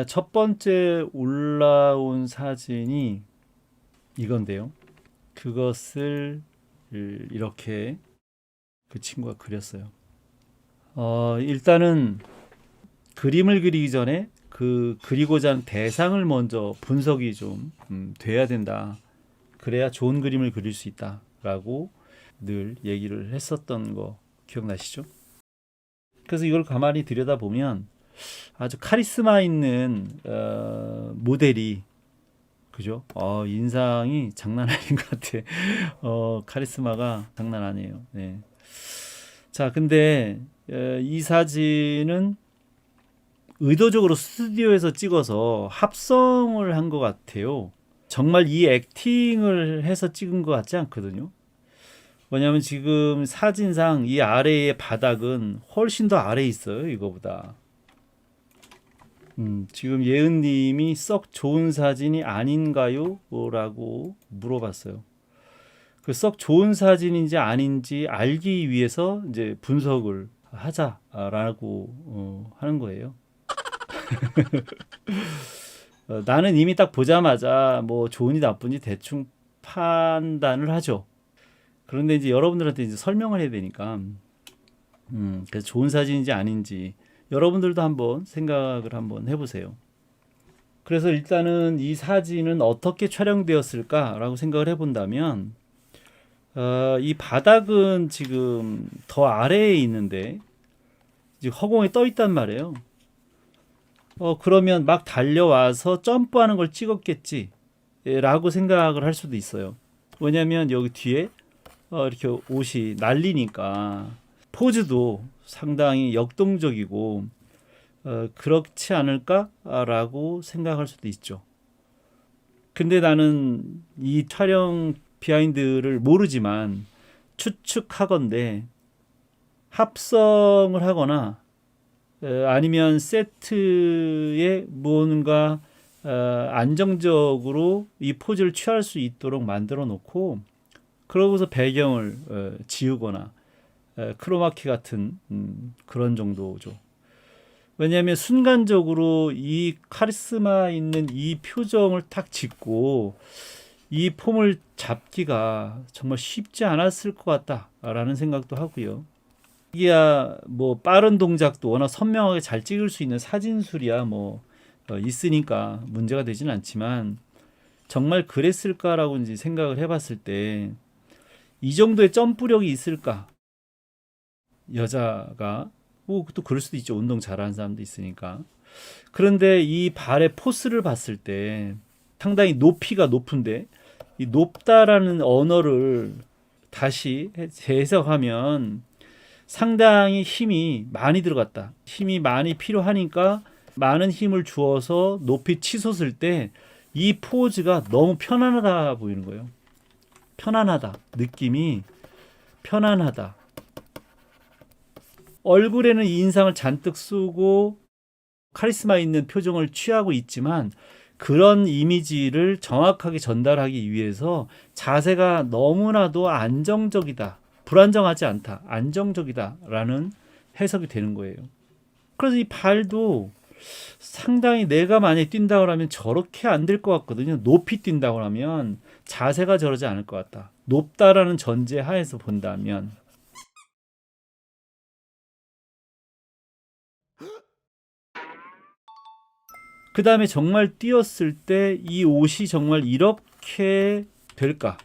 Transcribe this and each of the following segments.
첫 번째 올라온 사진이 이건데요. 그것을 이렇게 그 친구가 그렸어요. 일단은 그림을 그리기 전에 그 그리고자 하는 대상을 먼저 분석이 좀 돼야 된다. 그래야 좋은 그림을 그릴 수 있다라고 늘 얘기를 했었던 거 기억나시죠? 그래서 이걸 가만히 들여다보면 아주 카리스마 있는 모델이 그죠? 인상이 장난 아닌 것 같아. 카리스마가 장난 아니에요. 네. 자, 근데 이 사진은 의도적으로 스튜디오에서 찍어서 합성을 한 것 같아요. 정말 이 액팅을 해서 찍은 것 같지 않거든요. 왜냐하면 지금 사진상 이 아래의 바닥은 훨씬 더 아래에 있어요, 이거보다. 지금 예은님이 썩 좋은 사진이 아닌가요? 라고 물어봤어요. 그 썩 좋은 사진인지 아닌지 알기 위해서 이제 분석을 하자라고 하는 거예요. 나는 이미 딱 보자마자 뭐 좋은지 나쁜지 대충 판단을 하죠. 그런데 이제 여러분들한테 이제 설명을 해야 되니까, 그래서 좋은 사진인지 아닌지 여러분들도 한번 생각을 한번 해보세요. 그래서 일단은 이 사진은 어떻게 촬영되었을까라고 생각을 해본다면, 이 바닥은 지금 더 아래에 있는데 지금 허공에 떠 있단 말이에요. 그러면 막 달려와서 점프하는 걸 찍었겠지 라고 생각을 할 수도 있어요. 왜냐면 여기 뒤에 이렇게 옷이 날리니까 포즈도 상당히 역동적이고 그렇지 않을까라고 생각할 수도 있죠. 근데 나는 이 촬영 비하인드를 모르지만 추측하건대 합성을 하거나 아니면 세트에 뭔가 안정적으로 이 포즈를 취할 수 있도록 만들어 놓고 그러고서 배경을 지우거나 크로마키 같은 그런 정도죠. 왜냐하면 순간적으로 이 카리스마 있는 이 표정을 딱 짓고 이 폼을 잡기가 정말 쉽지 않았을 것 같다라는 생각도 하고요. 이야 뭐 빠른 동작도 워낙 선명하게 잘 찍을 수 있는 사진술이야 뭐 있으니까 문제가 되지는 않지만 정말 그랬을까라고 이제 생각을 해봤을 때 이 정도의 점프력이 있을까? 여자가 뭐 또 그럴 수도 있죠. 운동 잘하는 사람도 있으니까. 그런데 이 발의 포스를 봤을 때 상당히 높이가 높은데 이 높다라는 언어를 다시 재해석하면 상당히 힘이 많이 들어갔다. 힘이 많이 필요하니까 많은 힘을 주어서 높이 치솟을 때 이 포즈가 너무 편안하다 보이는 거예요. 편안하다. 느낌이 편안하다. 얼굴에는 이 인상을 잔뜩 쓰고 카리스마 있는 표정을 취하고 있지만 그런 이미지를 정확하게 전달하기 위해서 자세가 너무나도 안정적이다. 불안정하지 않다. 안정적이다라는 해석이 되는 거예요. 그래서 이 발도 상당히 내가 만약에 뛴다고 하면 저렇게 안 될 것 같거든요. 높이 뛴다고 하면 자세가 저러지 않을 것 같다. 높다라는 전제 하에서 본다면. 그 다음에 정말 뛰었을 때 이 옷이 정말 이렇게 될까?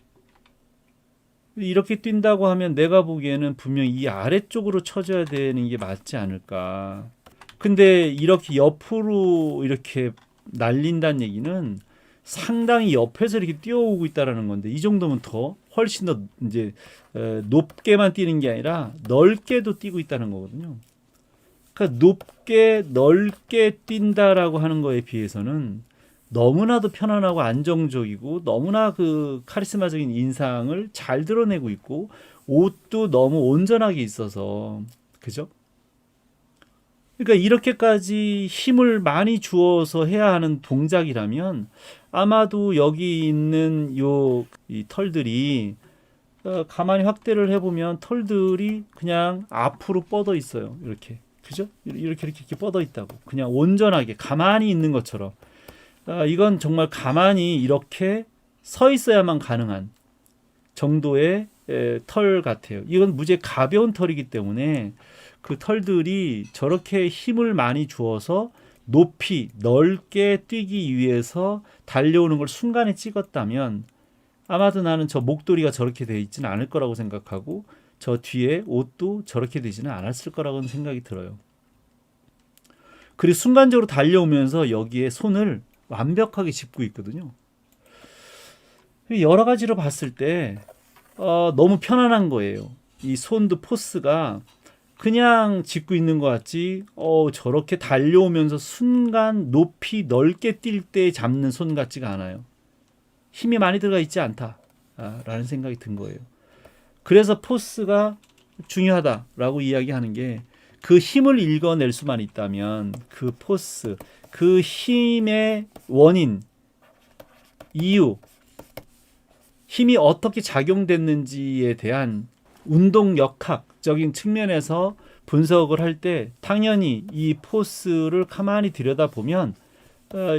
이렇게 뛴다고 하면 내가 보기에는 분명 이 아래쪽으로 쳐줘야 되는 게 맞지 않을까. 근데 이렇게 옆으로 이렇게 날린다는 얘기는 상당히 옆에서 이렇게 뛰어오고 있다라는 건데 이 정도면 더 훨씬 더 이제 높게만 뛰는 게 아니라 넓게도 뛰고 있다는 거거든요. 그러니까 높게 넓게 뛴다라고 하는 거에 비해서는 너무나도 편안하고 안정적이고 너무나 그 카리스마적인 인상을 잘 드러내고 있고 옷도 너무 온전하게 있어서 그죠? 그러니까 이렇게까지 힘을 많이 주어서 해야 하는 동작이라면 아마도 여기 있는 이 털들이 가만히 확대를 해보면 털들이 그냥 앞으로 뻗어 있어요. 이렇게 그죠? 이렇게 뻗어 있다고. 그냥 온전하게 가만히 있는 것처럼. 이건 정말 가만히 이렇게 서 있어야만 가능한 정도의 털 같아요. 이건 무지하게 가벼운 털이기 때문에 그 털들이 저렇게 힘을 많이 주어서 높이 넓게 뛰기 위해서 달려오는 걸 순간에 찍었다면 아마도 나는 저 목도리가 저렇게 돼 있지는 않을 거라고 생각하고 저 뒤에 옷도 저렇게 되지는 않았을 거라고 생각이 들어요. 그리고 순간적으로 달려오면서 여기에 손을 완벽하게 짚고 있거든요. 여러 가지로 봤을 때 너무 편안한 거예요. 이 손도 포스가 그냥 짚고 있는 것 같지 저렇게 달려오면서 순간 높이 넓게 뛸 때 잡는 손 같지가 않아요. 힘이 많이 들어가 있지 않다라는 생각이 든 거예요. 그래서 포스가 중요하다라고 이야기하는 게 그 힘을 읽어낼 수만 있다면 그 포스, 그 힘의 원인, 이유, 힘이 어떻게 작용됐는지에 대한 운동 역학적인 측면에서 분석을 할 때 당연히 이 포스를 가만히 들여다보면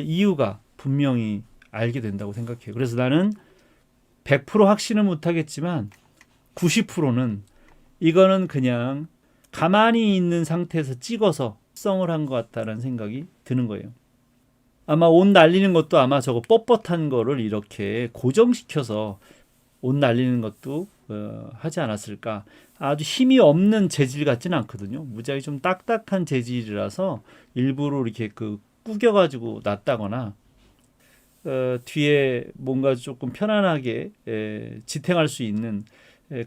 이유가 분명히 알게 된다고 생각해요. 그래서 나는 100% 확신은 못하겠지만 90%는 이거는 그냥 가만히 있는 상태에서 찍어서 합성을 한 것 같다는 생각이 드는 거예요. 아마 옷 날리는 것도 아마 저거 뻣뻣한 거를 이렇게 고정시켜서 옷 날리는 것도 하지 않았을까. 아주 힘이 없는 재질 같지는 않거든요. 무지하게 좀 딱딱한 재질이라서 일부러 이렇게 구겨가지고 놨다거나 뒤에 뭔가 조금 편안하게 지탱할 수 있는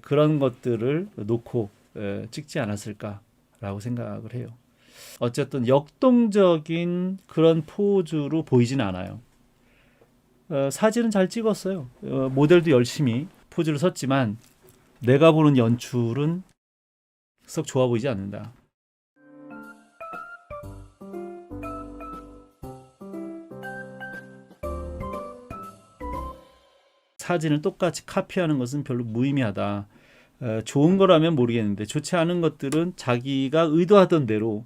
그런 것들을 놓고 찍지 않았을까라고 생각을 해요. 어쨌든 역동적인 그런 포즈로 보이진 않아요. 사진은 잘 찍었어요. 모델도 열심히 포즈를 섰지만 내가 보는 연출은 썩 좋아 보이지 않는다. 사진을 똑같이 카피하는 것은 별로 무의미하다. 좋은 거라면 모르겠는데 좋지 않은 것들은 자기가 의도하던 대로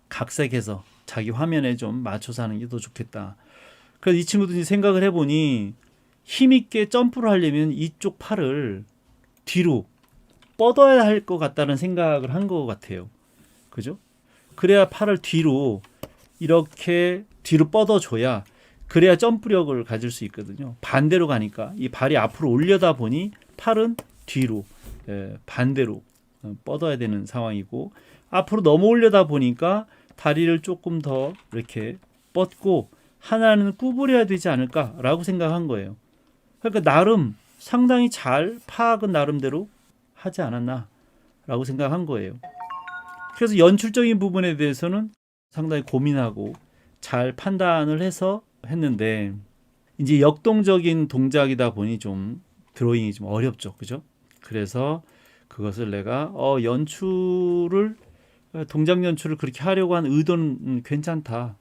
각색해서 자기 화면에 좀 맞춰서 하는 게 더 좋겠다. 그래서 이 친구들이 생각을 해보니 힘있게 점프를 하려면 이쪽 팔을 뒤로 뻗어야 할 것 같다는 생각을 한 것 같아요. 그죠? 그래야 팔을 뒤로 이렇게 뒤로 뻗어줘야 그래야 점프력을 가질 수 있거든요. 반대로 가니까 이 발이 앞으로 올려다 보니 팔은 뒤로 반대로 뻗어야 되는 상황이고 앞으로 넘어 올려다 보니까 다리를 조금 더 이렇게 뻗고 하나는 구부려야 되지 않을까라고 생각한 거예요. 그러니까 나름 상당히 잘 파악은 나름대로 하지 않았나라고 생각한 거예요. 그래서 연출적인 부분에 대해서는 상당히 고민하고 잘 판단을 해서 했는데 이제 역동적인 동작이다 보니 좀 드로잉이 좀 어렵죠. 그죠? 그래서 그것을 내가 연출을 동작 연출을 그렇게 하려고 한 의도는 괜찮다.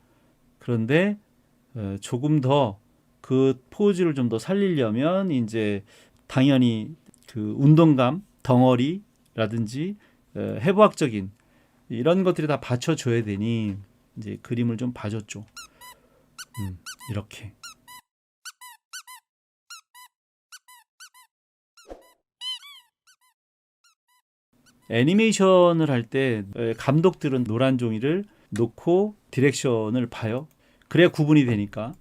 그런데 조금 더 그 포즈를 좀 더 살리려면 이제 당연히 그 운동감, 덩어리라든지 해부학적인 이런 것들이 다 받쳐줘야 되니 이제 그림을 좀 봐줬죠. 이렇게. 애니메이션을 할 때 감독들은 노란 종이를 놓고 디렉션을 봐요. 그래야 구분이 되니까.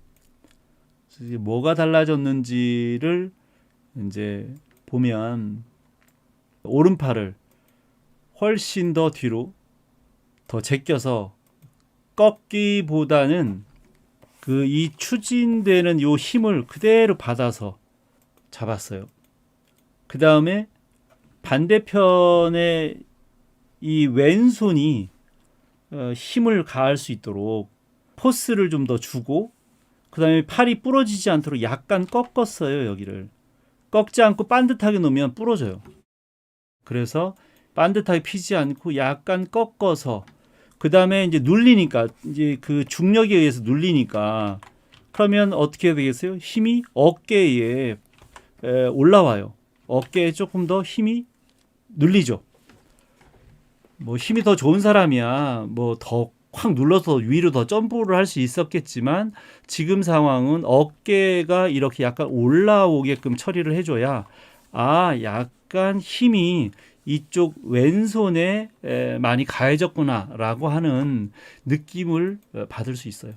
뭐가 달라졌는지를 이제 보면 오른팔을 훨씬 더 뒤로 더 제껴서 꺾기보다는 이 추진되는 요 힘을 그대로 받아서 잡았어요. 그 다음에 반대편에 이 왼손이 힘을 가할 수 있도록 포스를 좀 더 주고 그 다음에 팔이 부러지지 않도록 약간 꺾었어요. 여기를 꺾지 않고 반듯하게 놓으면 부러져요. 그래서 반듯하게 피지 않고 약간 꺾어서 그 다음에 이제 눌리니까 이제 그 중력에 의해서 눌리니까 그러면 어떻게 되겠어요? 힘이 어깨에 올라와요. 어깨에 조금 더 힘이 눌리죠. 뭐 힘이 더 좋은 사람이야 뭐 더 확 눌러서 위로 더 점프를 할 수 있었겠지만 지금 상황은 어깨가 이렇게 약간 올라오게끔 처리를 해줘야 약간 힘이 이쪽 왼손에 많이 가해졌구나라고 하는 느낌을 받을 수 있어요.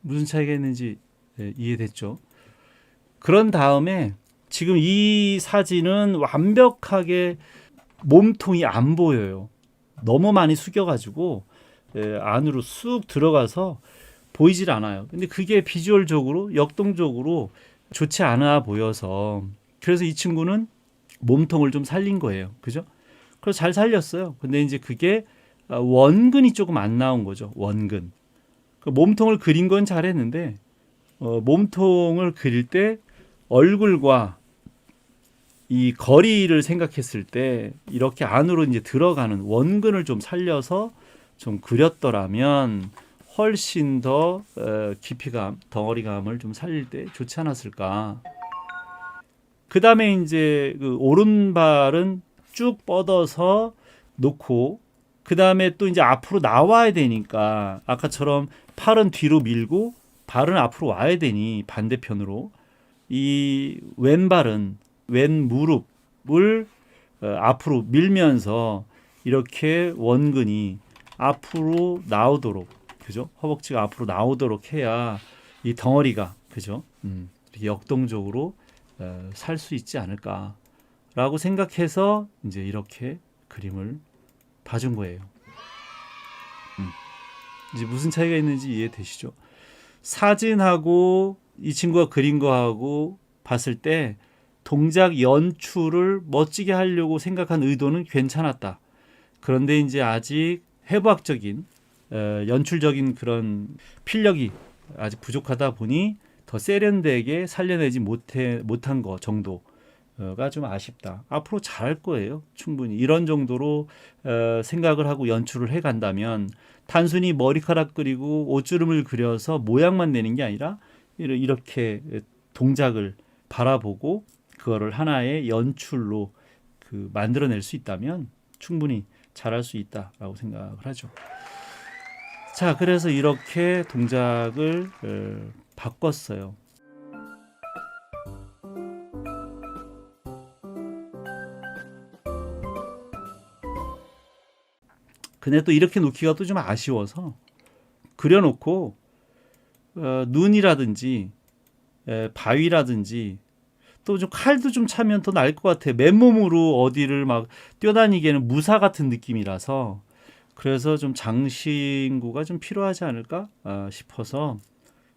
무슨 차이가 있는지 이해됐죠? 그런 다음에 지금 이 사진은 완벽하게 몸통이 안 보여요. 너무 많이 숙여가지고 안으로 쑥 들어가서 보이질 않아요. 근데 그게 비주얼적으로 역동적으로 좋지 않아 보여서 그래서 이 친구는 몸통을 좀 살린 거예요. 그죠? 그래서 잘 살렸어요. 근데 이제 그게 원근이 조금 안 나온 거죠. 원근. 몸통을 그린 건 잘했는데 몸통을 그릴 때 얼굴과 이 거리를 생각했을 때 이렇게 안으로 이제 들어가는 원근을 좀 살려서 좀 그렸더라면 훨씬 더 깊이감, 덩어리감을 좀 살릴 때 좋지 않았을까. 그 다음에 이제 그 오른발은 쭉 뻗어서 놓고 그 다음에 또 이제 앞으로 나와야 되니까 아까처럼 팔은 뒤로 밀고 발은 앞으로 와야 되니 반대편으로 이 왼발은 왼 무릎을 앞으로 밀면서 이렇게 원근이 앞으로 나오도록 그죠? 허벅지가 앞으로 나오도록 해야 이 덩어리가 그죠? 이렇게 역동적으로 살 수 있지 않을까라고 생각해서 이제 이렇게 그림을 봐준 거예요. 이제 무슨 차이가 있는지 이해되시죠? 사진하고 이 친구가 그린 거하고 봤을 때 동작 연출을 멋지게 하려고 생각한 의도는 괜찮았다. 그런데 이제 아직 해부학적인 연출적인 그런 필력이 아직 부족하다 보니 더 세련되게 살려내지 못한 거 정도가 좀 아쉽다. 앞으로 잘할 거예요. 충분히 이런 정도로 생각을 하고 연출을 해간다면 단순히 머리카락 그리고 옷주름을 그려서 모양만 내는 게 아니라 이렇게 동작을 바라보고 그거를 하나의 연출로 만들어낼 수 있다면 충분히 잘할 수 있다라고 생각을 하죠. 자, 그래서 이렇게 동작을 바꿨어요. 근데 또 이렇게 놓기가 또 좀 아쉬워서 그려놓고 눈이라든지 바위라든지 또 좀 칼도 좀 차면 더 나을 것 같아요. 맨몸으로 어디를 막 뛰어다니기에는 무사 같은 느낌이라서 그래서 좀 장신구가 좀 필요하지 않을까 싶어서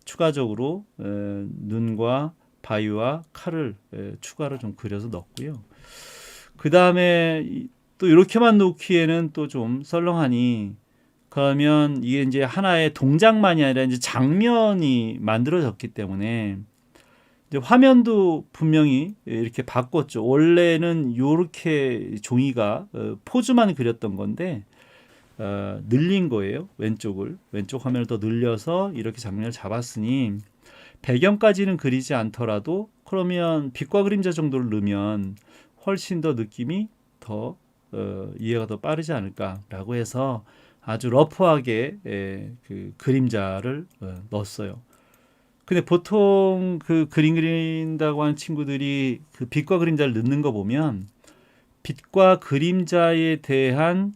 추가적으로 눈과 바위와 칼을 추가로 좀 그려서 넣었고요. 그 다음에 또 이렇게만 놓기에는 또 좀 썰렁하니 그러면 이게 이제 하나의 동작만이 아니라 이제 장면이 만들어졌기 때문에 이제 화면도 분명히 이렇게 바꿨죠. 원래는 이렇게 종이가 포즈만 그렸던 건데 늘린 거예요. 왼쪽 화면을 더 늘려서 이렇게 장면을 잡았으니 배경까지는 그리지 않더라도 그러면 빛과 그림자 정도를 넣으면 훨씬 더 느낌이 더 이해가 더 빠르지 않을까라고 해서 아주 러프하게 그 그림자를 넣었어요. 근데 보통 그 그림 그린다고 하는 친구들이 그 빛과 그림자를 넣는 거 보면 빛과 그림자에 대한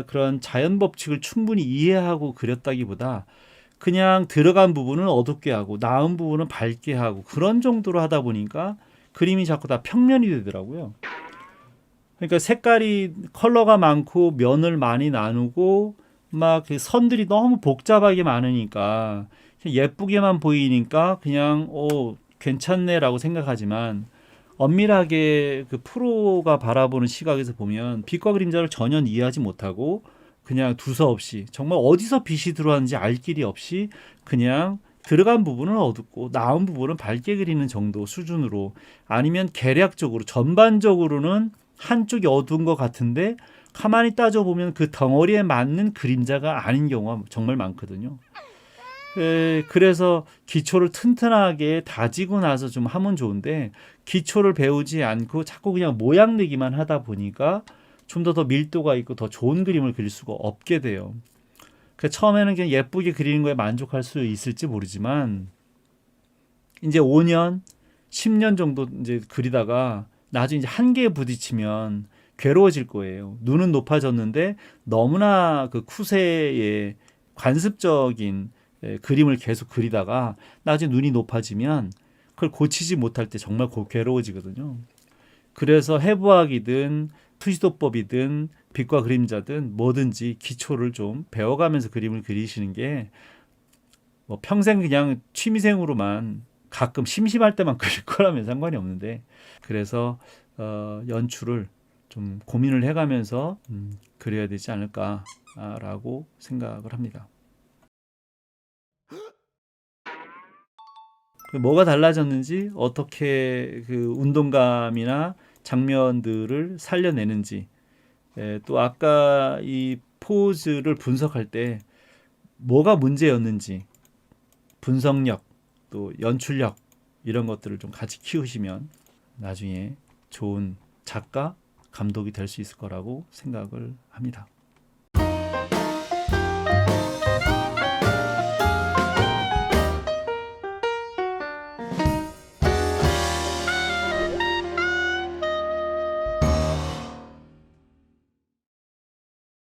그런 자연 법칙을 충분히 이해하고 그렸다기보다 그냥 들어간 부분은 어둡게 하고 나은 부분은 밝게 하고 그런 정도로 하다 보니까 그림이 자꾸 다 평면이 되더라고요. 그러니까 색깔이 컬러가 많고 면을 많이 나누고 막 선들이 너무 복잡하게 많으니까 예쁘게만 보이니까 그냥 괜찮네라고 생각하지만 엄밀하게 그 프로가 바라보는 시각에서 보면 빛과 그림자를 전혀 이해하지 못하고 그냥 두서없이 정말 어디서 빛이 들어왔는지 알 길이 없이 그냥 들어간 부분은 어둡고 나온 부분은 밝게 그리는 정도 수준으로 아니면 개략적으로 전반적으로는 한쪽이 어두운 것 같은데 가만히 따져보면 그 덩어리에 맞는 그림자가 아닌 경우가 정말 많거든요. 그래서 기초를 튼튼하게 다지고 나서 좀 하면 좋은데 기초를 배우지 않고 자꾸 그냥 모양 내기만 하다 보니까 좀 더 밀도가 있고 더 좋은 그림을 그릴 수가 없게 돼요. 그러니까 처음에는 그냥 예쁘게 그리는 거에 만족할 수 있을지 모르지만 이제 5년, 10년 정도 이제 그리다가 나중에 이제 한계에 부딪히면 괴로워질 거예요. 눈은 높아졌는데 너무나 그 쿠세의 관습적인 그림을 계속 그리다가 나중에 눈이 높아지면 그걸 고치지 못할 때 정말 괴로워지거든요. 그래서 해부학이든 투시도법이든 빛과 그림자든 뭐든지 기초를 좀 배워가면서 그림을 그리시는 게 뭐 평생 그냥 취미생으로만 가끔 심심할 때만 그릴 거라면 상관이 없는데 그래서 연출을 좀 고민을 해가면서 그려야 되지 않을까라고 생각을 합니다. 뭐가 달라졌는지 어떻게 그 운동감이나 장면들을 살려내는지 또 아까 이 포즈를 분석할 때 뭐가 문제였는지 분석력 또 연출력 이런 것들을 좀 같이 키우시면 나중에 좋은 작가, 감독이 될 수 있을 거라고 생각을 합니다.